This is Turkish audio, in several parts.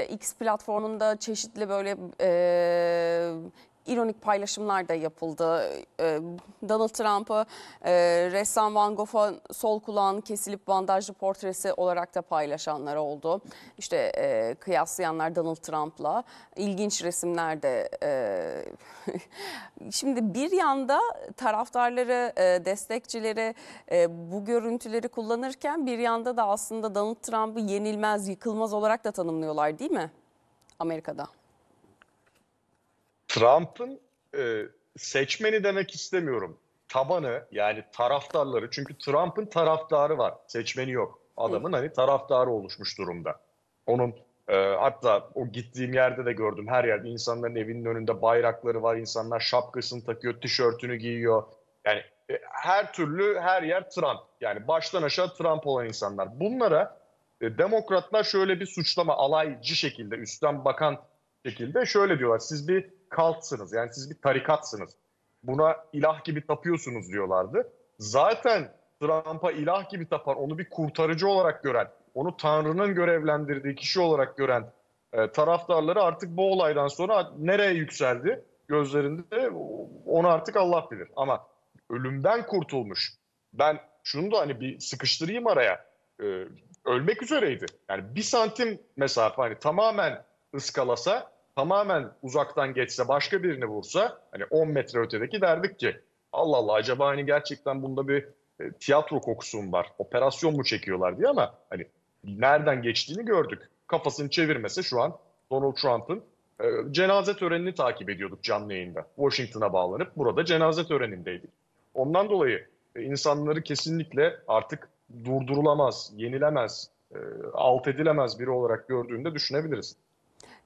X platformunda çeşitli böyle ironik paylaşımlar da yapıldı. Donald Trump'ı ressam Van Gogh'a sol kulağın kesilip bandajlı portresi olarak da paylaşanlar oldu. İşte kıyaslayanlar Donald Trump'la. İlginç resimler de. Şimdi bir yanda taraftarları, destekçileri bu görüntüleri kullanırken bir yanda da aslında Donald Trump'ı yenilmez, yıkılmaz olarak da tanımlıyorlar, değil mi Amerika'da? Trump'ın seçmeni demek istemiyorum. Tabanı, yani taraftarları. Çünkü Trump'ın taraftarı var. Seçmeni yok. Adamın hani taraftarı oluşmuş durumda. Onun hatta o gittiğim yerde de gördüm. Her yerde insanların evinin önünde bayrakları var. İnsanlar şapkasını takıyor, tişörtünü giyiyor. Yani her türlü her yer Trump. Yani baştan aşağı Trump olan insanlar. Bunlara demokratlar şöyle bir suçlama, alaycı şekilde, üstten bakan şekilde şöyle diyorlar. Siz bir kaltsınız, yani siz bir tarikatsınız. Buna ilah gibi tapıyorsunuz diyorlardı. Zaten Trump'a ilah gibi tapan, onu bir kurtarıcı olarak gören, onu Tanrı'nın görevlendirdiği kişi olarak gören taraftarları artık bu olaydan sonra nereye yükseldi gözlerinde, onu artık Allah bilir. Ama ölümden kurtulmuş. Ben şunu da hani bir sıkıştırayım araya. Ölmek üzereydi. Yani 1 santim mesafe, hani tamamen ıskalasa, tamamen uzaktan geçse, başka birini vursa, hani 10 metre ötedeki derdik ki Allah Allah, acaba hani gerçekten bunda bir tiyatro kokusu mu var? Operasyon mu çekiyorlar diye, ama hani nereden geçtiğini gördük. Kafasını çevirmese şu an Donald Trump'ın cenaze törenini takip ediyorduk canlı yayında. Washington'a bağlanıp burada cenaze törenindeydik. Ondan dolayı insanları kesinlikle artık durdurulamaz, yenilemez, alt edilemez biri olarak gördüğünde düşünebiliriz.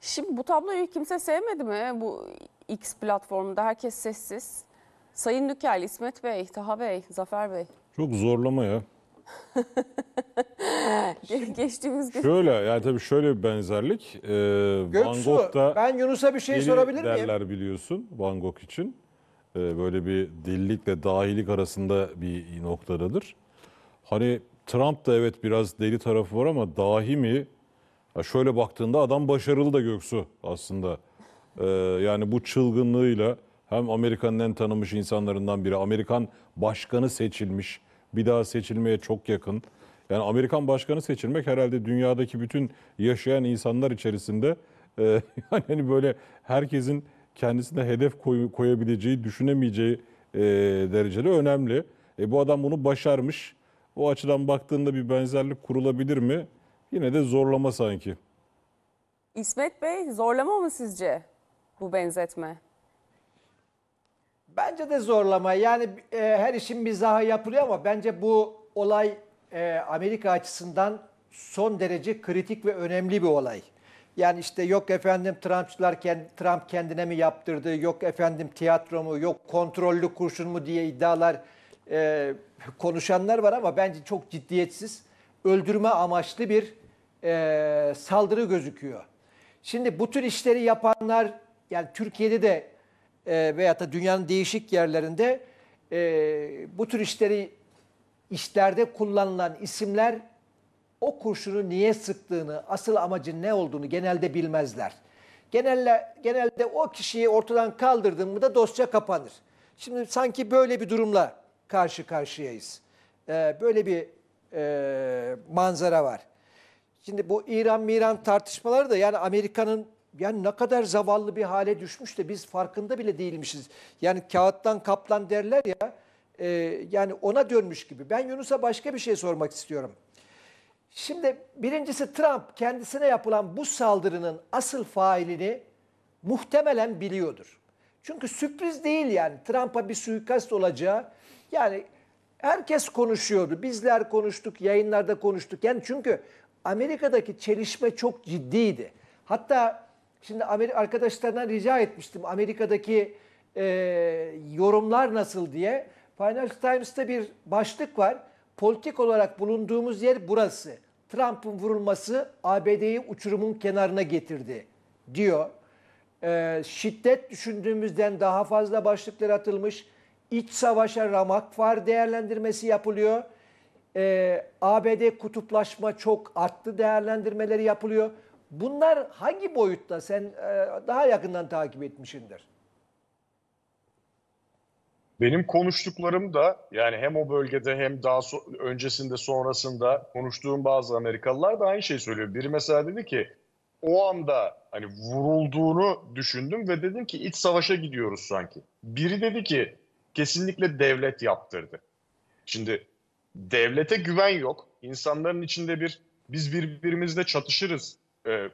Şimdi bu tabloyu kimse sevmedi mi? Bu X platformunda herkes sessiz. Sayın Dükel, İsmet Bey, Taha Bey, Zafer Bey. Çok zorlama ya. Geçtiğimiz gün. Şöyle, yani tabii şöyle bir benzerlik. Van Göksu, Gogh'da ben Yunus'a bir şey deli sorabilir miyim? derler biliyorsun Van Gogh için. Böyle bir delilikle dahilik arasında bir noktadadır. Hani Trump da evet biraz deli tarafı var ama dahi mi? Ya şöyle baktığında adam başarılı da Göksu aslında. Yani bu çılgınlığıyla hem Amerika'nın en tanınmış insanlarından biri, Amerikan başkanı seçilmiş, bir daha seçilmeye çok yakın. Yani Amerikan başkanı seçilmek herhalde dünyadaki bütün yaşayan insanlar içerisinde yani böyle herkesin kendisine hedef koyabileceği, düşünemeyeceği derecede önemli. Bu adam bunu başarmış. O açıdan baktığında bir benzerlik kurulabilir mi? Yine de zorlama sanki. İsmet Bey, zorlama mı sizce bu benzetme? Bence de zorlama. Yani her işin mizahı yapılıyor ama bence bu olay Amerika açısından son derece kritik ve önemli bir olay. Yani işte yok efendim Trump kendine mi yaptırdı, yok efendim tiyatro mu, yok kontrollü kurşun mu diye iddialar konuşanlar var ama bence çok ciddiyetsiz, öldürme amaçlı bir saldırı gözüküyor. Şimdi bu tür işleri yapanlar, yani Türkiye'de de veyahut da dünyanın değişik yerlerinde bu tür işlerde kullanılan isimler o kurşunu niye sıktığını, asıl amacın ne olduğunu genelde bilmezler. Genelde o kişiyi ortadan kaldırdın mı da dosya kapanır. Şimdi sanki böyle bir durumla karşı karşıyayız. Böyle bir manzara var. Şimdi bu İran tartışmaları da, yani Amerika'nın yani ne kadar zavallı bir hale düşmüş de biz farkında bile değilmişiz. Yani kağıttan kaplan derler ya, yani ona dönmüş gibi. Ben Yunus'a başka bir şey sormak istiyorum. Şimdi birincisi, Trump kendisine yapılan bu saldırının asıl failini muhtemelen biliyordur. Çünkü sürpriz değil yani Trump'a bir suikast olacağı. Yani herkes konuşuyordu. Bizler konuştuk, yayınlarda konuştuk. Yani çünkü Amerika'daki çelişme çok ciddiydi. Hatta şimdi arkadaşlarından rica etmiştim Amerika'daki yorumlar nasıl diye. Financial Times'ta bir başlık var. Politik olarak bulunduğumuz yer burası. Trump'ın vurulması ABD'yi uçurumun kenarına getirdi diyor. Şiddet düşündüğümüzden daha fazla başlıklar atılmış. İç savaşa ramak var değerlendirmesi yapılıyor. ABD kutuplaşma çok arttı değerlendirmeleri yapılıyor. Bunlar hangi boyutta? Sen daha yakından takip etmişsindir. Benim konuştuklarım da yani hem o bölgede hem daha öncesinde sonrasında konuştuğum bazı Amerikalılar da aynı şeyi söylüyor. Biri mesela dedi ki o anda hani vurulduğunu düşündüm ve dedim ki iç savaşa gidiyoruz sanki. Biri dedi ki kesinlikle devlet yaptırdı. Şimdi devlete güven yok. İnsanların içinde biz birbirimizle çatışırız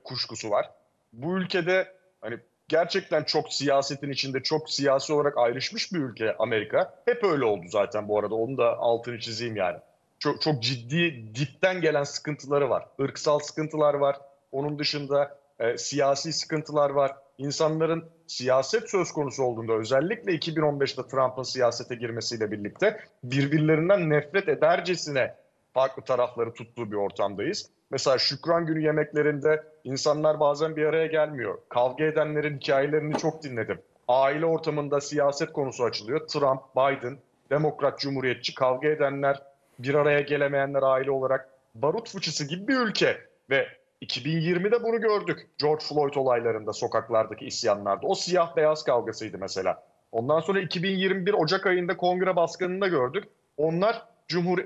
kuşkusu var. Bu ülkede hani gerçekten çok siyasetin içinde çok siyasi olarak ayrışmış bir ülke Amerika. Hep öyle oldu zaten bu arada. Onun da altını çizeyim yani. Çok ciddi dipten gelen sıkıntıları var. Irksal sıkıntılar var. Onun dışında siyasi sıkıntılar var. İnsanların siyaset söz konusu olduğunda özellikle 2015'te Trump'ın siyasete girmesiyle birlikte birbirlerinden nefret edercesine farklı tarafları tuttuğu bir ortamdayız. Mesela Şükran Günü yemeklerinde insanlar bazen bir araya gelmiyor. Kavga edenlerin hikayelerini çok dinledim. Aile ortamında siyaset konusu açılıyor. Trump, Biden, Demokrat, Cumhuriyetçi kavga edenler, bir araya gelemeyenler aile olarak barut fıçısı gibi bir ülke. Ve 2020'de bunu gördük. George Floyd olaylarında, sokaklardaki isyanlarda. O siyah beyaz kavgasıydı mesela. Ondan sonra 2021 Ocak ayında kongre baskınında gördük. Onlar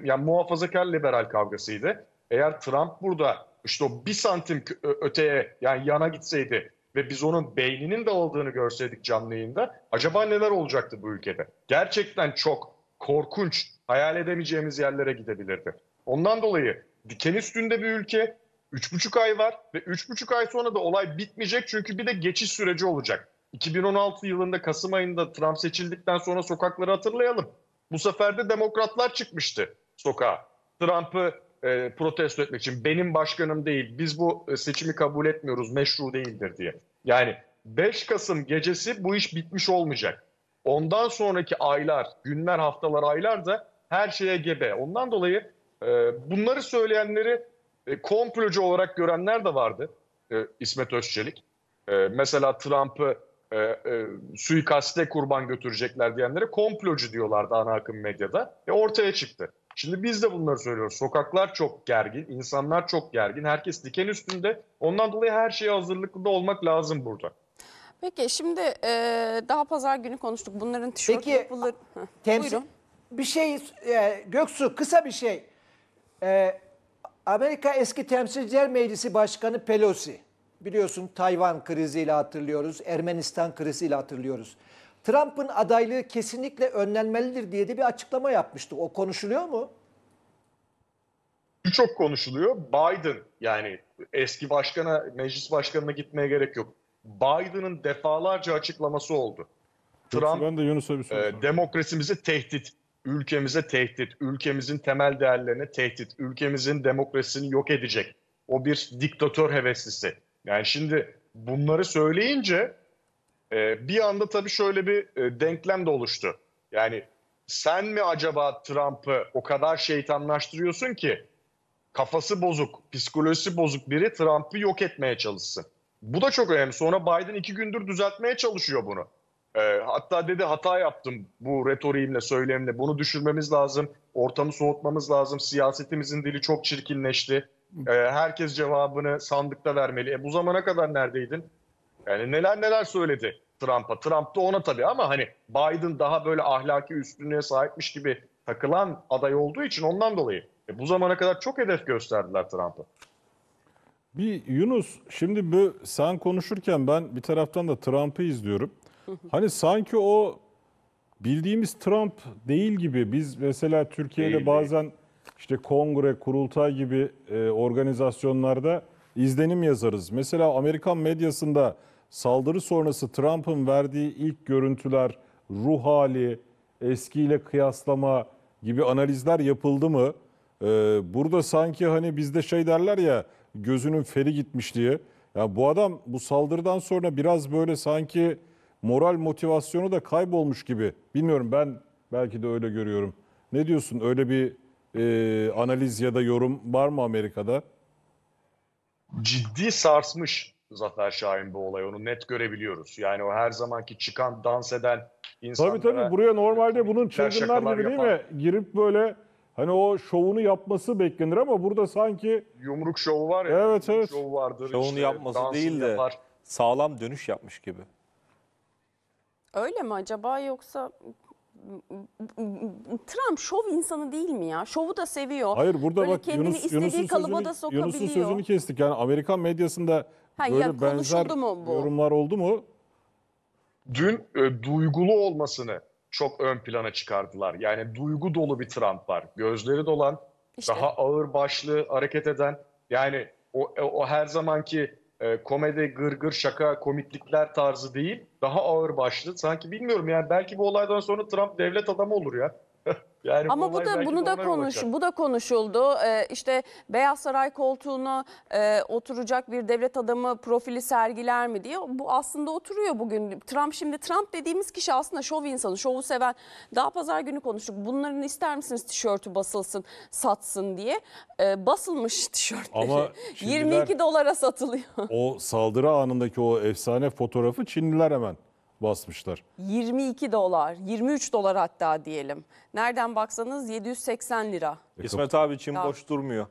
yani muhafazakar liberal kavgasıydı. Eğer Trump burada işte o bir santim öteye yani yana gitseydi ve biz onun beyninin dağıldığını görseydik canlı yayında acaba neler olacaktı bu ülkede? Gerçekten çok korkunç, hayal edemeyeceğimiz yerlere gidebilirdi. Ondan dolayı diken üstünde bir ülke, 3,5 ay var ve 3,5 ay sonra da olay bitmeyecek çünkü bir de geçiş süreci olacak. 2016 yılında Kasım ayında Trump seçildikten sonra sokakları hatırlayalım. Bu sefer de demokratlar çıkmıştı sokağa. Trump'ı protesto etmek için benim başkanım değil, biz bu seçimi kabul etmiyoruz, meşru değildir diye. Yani 5 Kasım gecesi bu iş bitmiş olmayacak. Ondan sonraki aylar, günler, haftalar, aylar da her şeye gebe. Ondan dolayı bunları söyleyenleri komplocu olarak görenler de vardı. İsmet Özçelik. Mesela Trump'ı suikaste kurban götürecekler diyenlere komplocu diyorlardı ana akım medyada. Ortaya çıktı. Şimdi biz de bunları söylüyoruz. Sokaklar çok gergin, insanlar çok gergin, herkes diken üstünde. Ondan dolayı her şeye hazırlıklı da olmak lazım burada. Peki şimdi daha pazar günü konuştuk. Bunların tişört Peki, yapılır. Buyurun. Bir şey, Göksu kısa bir şey. Amerika Eski Temsilciler Meclisi Başkanı Pelosi, biliyorsun Tayvan kriziyle hatırlıyoruz, Ermenistan kriziyle hatırlıyoruz. Trump'ın adaylığı kesinlikle önlenmelidir diye de bir açıklama yapmıştı. O konuşuluyor mu? Çok konuşuluyor. Biden yani eski başkana, meclis başkanına gitmeye gerek yok. Biden'ın defalarca açıklaması oldu. Trump Ben de Yunus'a bir soru sorayım. demokrasimize tehdit, ülkemize tehdit, ülkemizin temel değerlerine tehdit, ülkemizin demokrasisini yok edecek. O bir diktatör heveslisi. Yani şimdi bunları söyleyince bir anda tabii şöyle bir denklem de oluştu. Yani sen mi acaba Trump'ı o kadar şeytanlaştırıyorsun ki kafası bozuk, psikolojisi bozuk biri Trump'ı yok etmeye çalışsın. Bu da çok önemli. Sonra Biden 2 gündür düzeltmeye çalışıyor bunu. Hatta dedi hata yaptım bu retoriğimle, söylemle. Bunu düşürmemiz lazım, ortamı soğutmamız lazım. Siyasetimizin dili çok çirkinleşti. Herkes cevabını sandıkta vermeli. Bu zamana kadar neredeydin? Yani neler söyledi Trump'a. Trump da ona tabii ama hani Biden daha böyle ahlaki üstünlüğe sahipmiş gibi takılan aday olduğu için ondan dolayı. Bu zamana kadar çok hedef gösterdiler Trump'a. Bir Yunus, şimdi sen konuşurken ben bir taraftan da Trump'ı izliyorum. Hani sanki o bildiğimiz Trump değil gibi. Biz mesela Türkiye'de Değil. bazen işte kongre, kurultay gibi organizasyonlarda izlenim yazarız. Mesela Amerikan medyasında saldırı sonrası Trump'ın verdiği ilk görüntüler, ruh hali, eskiyle kıyaslama gibi analizler yapıldı mı? Burada sanki hani bizde şey derler ya, gözünün feri gitmiş diye. Ya bu adam bu saldırıdan sonra biraz böyle sanki moral motivasyonu da kaybolmuş gibi. Bilmiyorum, ben belki de öyle görüyorum. Ne diyorsun? Öyle bir analiz ya da yorum var mı Amerika'da? Ciddi sarsmış Zafer Şahin bu olay. Onu net görebiliyoruz. Yani o her zamanki çıkan, dans eden insanlara... Tabii buraya normalde bunun çılgınlar şakalar gibi değil yapan... mi? Girip böyle hani o şovunu yapması beklenir ama burada sanki Yumruk şovu var ya. Evet, yumruk evet. şovu vardır. Şovunu işte, yapması dansını değil de yapar. sağlam dönüş yapmış gibi. Öyle mi acaba, yoksa Trump şov insanı değil mi ya? Şovu da seviyor. hayır burada Böyle bak kendini istediği kalıba da sokabiliyor. Yunus'un sözünü kestik. Yani Amerikan medyasında Ha, ya böyle benzer konuşuldu mu bu? yorumlar oldu mu? Dün duygulu olmasını çok ön plana çıkardılar. Yani duygu dolu bir Trump var. Gözleri dolan, İşte. daha ağır başlı hareket eden. Yani o her zamanki komedi, gırgır, şaka, komiklikler tarzı değil. Daha ağır başlı. Sanki bilmiyorum yani, belki bu olaydan sonra Trump devlet adamı olur ya. Yani Ama bu olay da belki bunu de da ona yol açar. bu da konuşuldu. İşte Beyaz Saray koltuğuna oturacak bir devlet adamı profili sergiler mi diye. Bu aslında oturuyor bugün. Trump dediğimiz kişi aslında şov insanı, şovu seven. Daha pazar günü konuştuk. Bunların ister misiniz tişörtü basılsın, satsın diye. Basılmış tişörtleri. Ama Çinliler- 22 dolara satılıyor. O saldırı anındaki o efsane fotoğrafı Çinliler hemen basmışlar. 22 dolar, 23 dolar hatta diyelim. Nereden baksanız 780 lira. İsmet abi Çin Ya. boş durmuyor.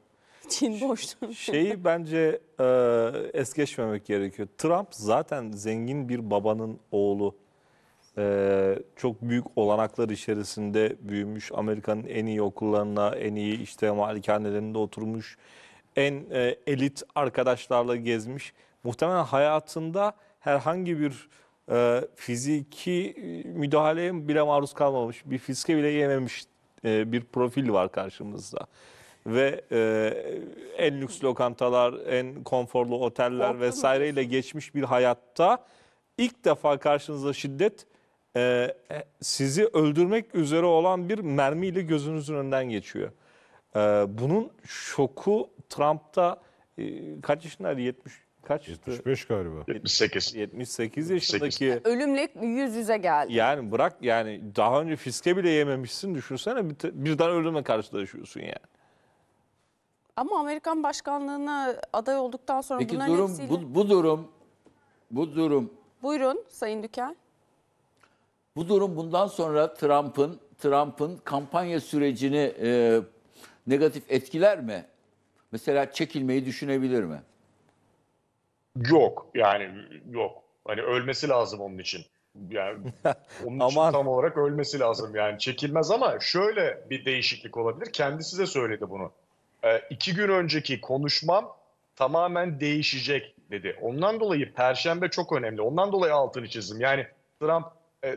Çin boşluğu. Şeyi bence es geçmemek gerekiyor. Trump zaten zengin bir babanın oğlu. Çok büyük olanaklar içerisinde büyümüş. Amerika'nın en iyi okullarına, en iyi işte malikanelerinde oturmuş. En elit arkadaşlarla gezmiş. Muhtemelen hayatında herhangi bir fiziki müdahaleye bile maruz kalmamış. Bir fiske bile yememiş bir profil var karşımızda. Ve en lüks lokantalar, en konforlu oteller Korktun mu? vesaireyle geçmiş bir hayatta ilk defa karşınıza şiddet, sizi öldürmek üzere olan bir mermiyle gözünüzün önünden geçiyor. Bunun şoku Trump'ta kaç yaşındaydı? 70 kaçtı? 75 galiba. 78. 78 yaşındaki. Ölümle yüz yüze geldi. Yani bırak, yani daha önce fiske bile yememişsin, düşünsene birden ölümle karşılaşıyorsun yani. Ama Amerikan başkanlığına aday olduktan sonra Peki bunların durum hepsiyle... bu durum Buyurun Sayın Dükel. bundan sonra Trump'ın kampanya sürecini negatif etkiler mi? Mesela çekilmeyi düşünebilir mi? Yok yani, yok. Hani ölmesi lazım onun için. Yani onun için Aman. tam olarak ölmesi lazım yani, çekilmez. Ama şöyle bir değişiklik olabilir. Kendisi de söyledi bunu. 2 gün önceki konuşmam tamamen değişecek dedi. Ondan dolayı Perşembe çok önemli. Ondan dolayı altını çizdim. Yani Trump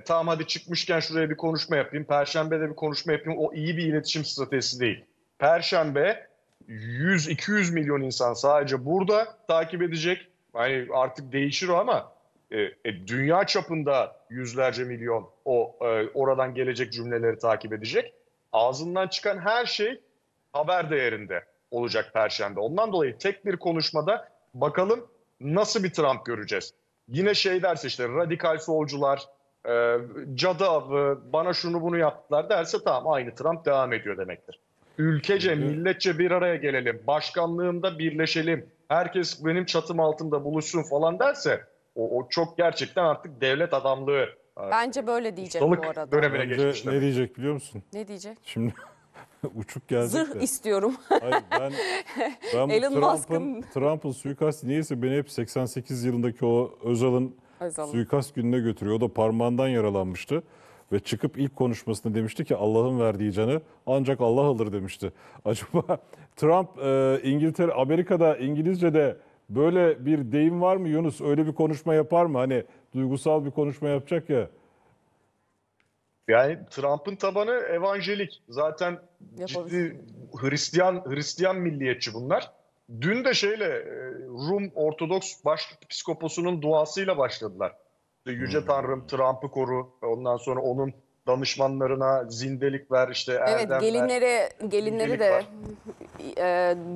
tamam hadi çıkmışken şuraya bir konuşma yapayım, Perşembe'de bir konuşma yapayım. O iyi bir iletişim stratejisi değil. Perşembe 100-200 milyon insan sadece burada takip edecek. Hani artık değişir o ama dünya çapında yüzlerce milyon oradan gelecek cümleleri takip edecek. Ağzından çıkan her şey haber değerinde olacak Perşembe. Ondan dolayı tek bir konuşmada bakalım nasıl bir Trump göreceğiz. Yine şey derse işte radikal solcular, cadı avı, bana şunu bunu yaptılar derse tamam, aynı Trump devam ediyor demektir. Ülkece, milletçe bir araya gelelim, başkanlığımda birleşelim, herkes benim çatım altında buluşsun falan derse o çok gerçekten artık devlet adamlığı. Bence böyle diyecek bu Ustalık arada. dönemine Bence geçmiş ne demek. diyecek biliyor musun? Ne diyecek? Şimdi uçuk gelecek Zırh de. istiyorum. Hayır, ben Elon Trump'ın suikastı niyeyse beni hep 88 yılındaki o Özal'ın Özal'ın. suikast gününe götürüyor. O da parmağından yaralanmıştı. Ve çıkıp ilk konuşmasında demişti ki Allah'ın verdiği canı ancak Allah alır demişti. Acaba Trump İngiltere, Amerika'da İngilizce'de böyle bir deyim var mı Yunus? Öyle bir konuşma yapar mı? Hani duygusal bir konuşma yapacak ya. Yani Trump'ın tabanı evanjelik. Zaten Yaparız. ciddi Hristiyan milliyetçi bunlar. Dün de Rum Ortodoks Başpiskoposu'nun duasıyla başladılar. İşte Yüce Tanrım Trump'ı koru. Ondan sonra onun danışmanlarına zindelik ver, işte erdem Evet, ver. gelinleri de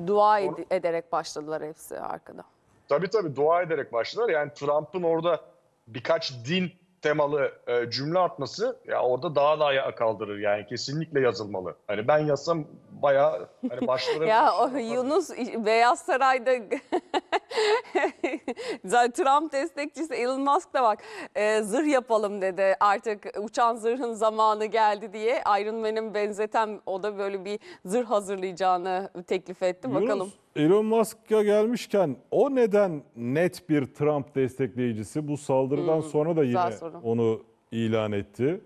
dua ederek başladılar hepsi arkada. Tabii dua ederek başladılar. Yani Trump'ın orada birkaç din temalı cümle atması ya orada daha da ayağa kaldırır. Yani kesinlikle yazılmalı. Hani ben yazsam bayağı hani başları... Ya o Yunus Beyaz Saray'da Zaten Trump destekçisi Elon Musk da bak zırh yapalım dedi. Artık uçan zırhın zamanı geldi diye. Iron Man'in benzeten o da böyle bir zırh hazırlayacağını teklif etti. Bakalım. Yunus, Elon Musk'a gelmişken o neden net bir Trump destekleyicisi? Bu saldırıdan sonra da yine güzel soru. onu ilan etti.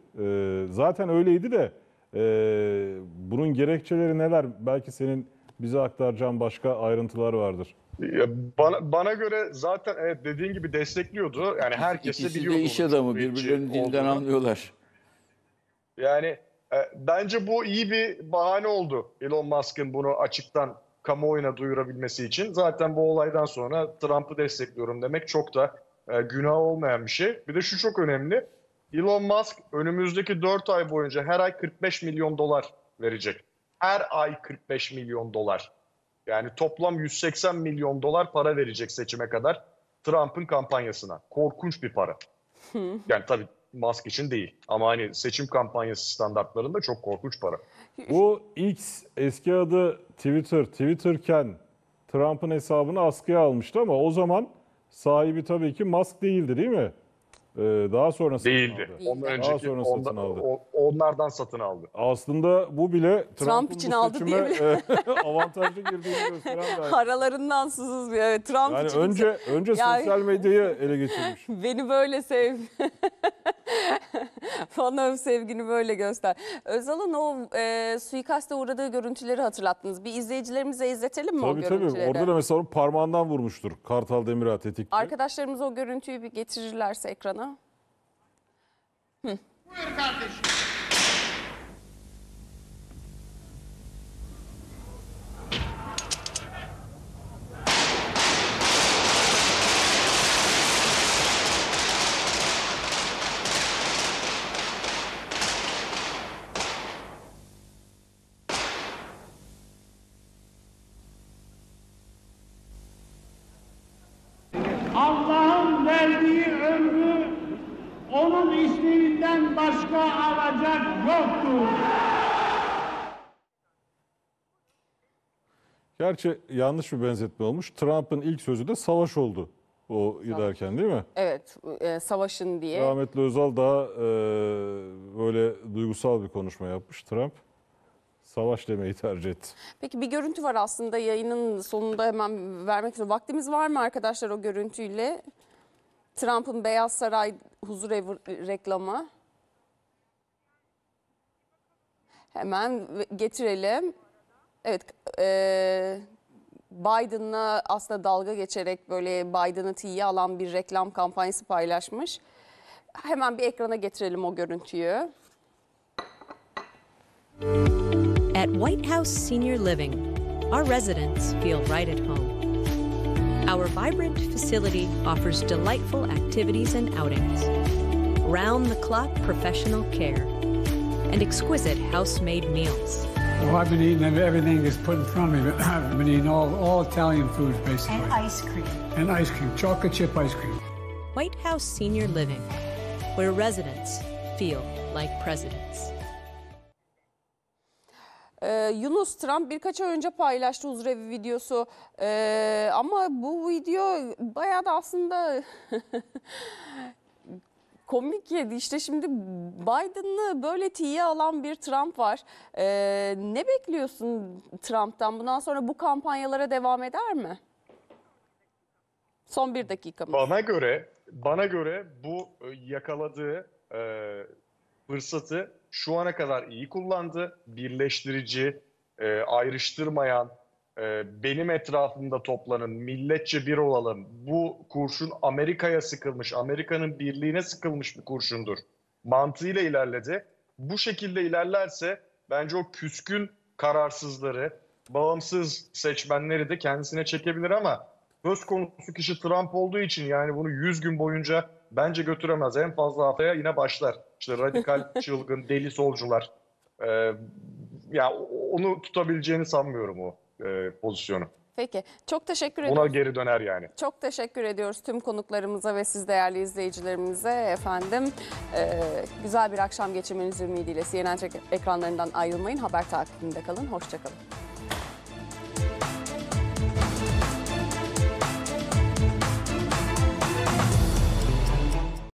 Zaten öyleydi de bunun gerekçeleri neler? Belki senin bize aktaracağın başka ayrıntılar vardır. Ya bana göre zaten evet dediğin gibi destekliyordu. Yani herkes de İkisi biliyordu. de iş onun adamı, Cumhuriyetçi birbirlerinin dilinden olduğunu. anlıyorlar. Yani bence bu iyi bir bahane oldu Elon Musk'ın bunu açıktan kamuoyuna duyurabilmesi için. Zaten bu olaydan sonra Trump'ı destekliyorum demek çok da günah olmayan bir şey. Bir de şu çok önemli. Elon Musk önümüzdeki 4 ay boyunca her ay 45 milyon dolar verecek. Her ay 45 milyon dolar. Yani toplam 180 milyon dolar para verecek seçime kadar Trump'ın kampanyasına. Korkunç bir para. Yani tabii Musk için değil. Ama hani seçim kampanyası standartlarında çok korkunç para. Bu X, eski adı Twitter, Twitter'ken Trump'ın hesabını askıya almıştı ama o zaman sahibi tabii ki Musk değildi, değil mi? Daha sonra satın Değildi. aldı. Ondan Daha önceki sonra satın aldı. onlardan satın aldı. Aslında bu bile Trump'ın için bu aldı seçime diyebilir. avantajlı girdiğini gösteren bir hareket. Aralarından sızız bir evet, Trump Yani için önce Yani- sosyal medyayı ele geçirmiş. beni böyle sev. Bana öv, sevgini böyle göster. Özal'ın o suikaste uğradığı görüntüleri hatırlattınız. Bir izleyicilerimize izletelim mi o Tabii tabii. görüntüleri? Orada da mesela onun parmağından vurmuştur Kartal Demirağ tetikçi. Arkadaşlarımız o görüntüyü bir getirirlerse ekrana. Buyur kardeşim. Allah'ın verdiği ömrü onun isminden başka alacak yoktur. Gerçi yanlış bir benzetme olmuş. Trump'ın ilk sözü de savaş oldu o giderken, değil mi? Evet, savaşın diye. Rahmetli Özal daha böyle duygusal bir konuşma yapmış. Trump savaş demeyi tercih etti. Peki bir görüntü var aslında yayının sonunda hemen vermek istiyorum. Vaktimiz var mı arkadaşlar o görüntüyle? Trump'ın Beyaz Saray huzur evi reklamı. Hemen getirelim. Evet, Biden'la aslında dalga geçerek böyle Biden'ı tiye alan bir reklam kampanyası paylaşmış. Hemen bir ekrana getirelim o görüntüyü. At White House Senior Living, our residents feel right at home. Our vibrant facility offers delightful activities and outings, round-the-clock professional care, and exquisite house-made meals. Well, I've been eating everything that's put in front of me. I've been eating all Italian foods, basically. And ice cream. And ice cream, chocolate chip ice cream. White House Senior Living, where residents feel like presidents. Yunus, Trump birkaç ay önce paylaştı huzurevi videosu ama bu video bayağı da aslında komik yedi. İşte şimdi Biden'ı böyle tiye alan bir Trump var. Ne bekliyorsun Trump'tan? Bundan sonra bu kampanyalara devam eder mi? Son bir dakikamız. Bana göre bu yakaladığı fırsatı şu ana kadar iyi kullandı. Birleştirici, ayrıştırmayan, benim etrafımda toplanın, milletçe bir olalım. Bu kurşun Amerika'ya sıkılmış, Amerika'nın birliğine sıkılmış bir kurşundur mantığıyla ilerledi. Bu şekilde ilerlerse bence o küskün kararsızları, bağımsız seçmenleri de kendisine çekebilir ama söz konusu kişi Trump olduğu için yani bunu 100 gün boyunca bence götüremez. En fazla haftaya yine başlar. İşte radikal, çılgın, deli solcular. Ya onu tutabileceğini sanmıyorum o pozisyonu. Peki. Çok teşekkür Buna ediyoruz. geri döner yani. Çok teşekkür ediyoruz tüm konuklarımıza ve siz değerli izleyicilerimize efendim. Güzel bir akşam geçirmeniz ümidiyle CNN ekranlarından ayrılmayın. Haber takibinde kalın. Hoşça kalın.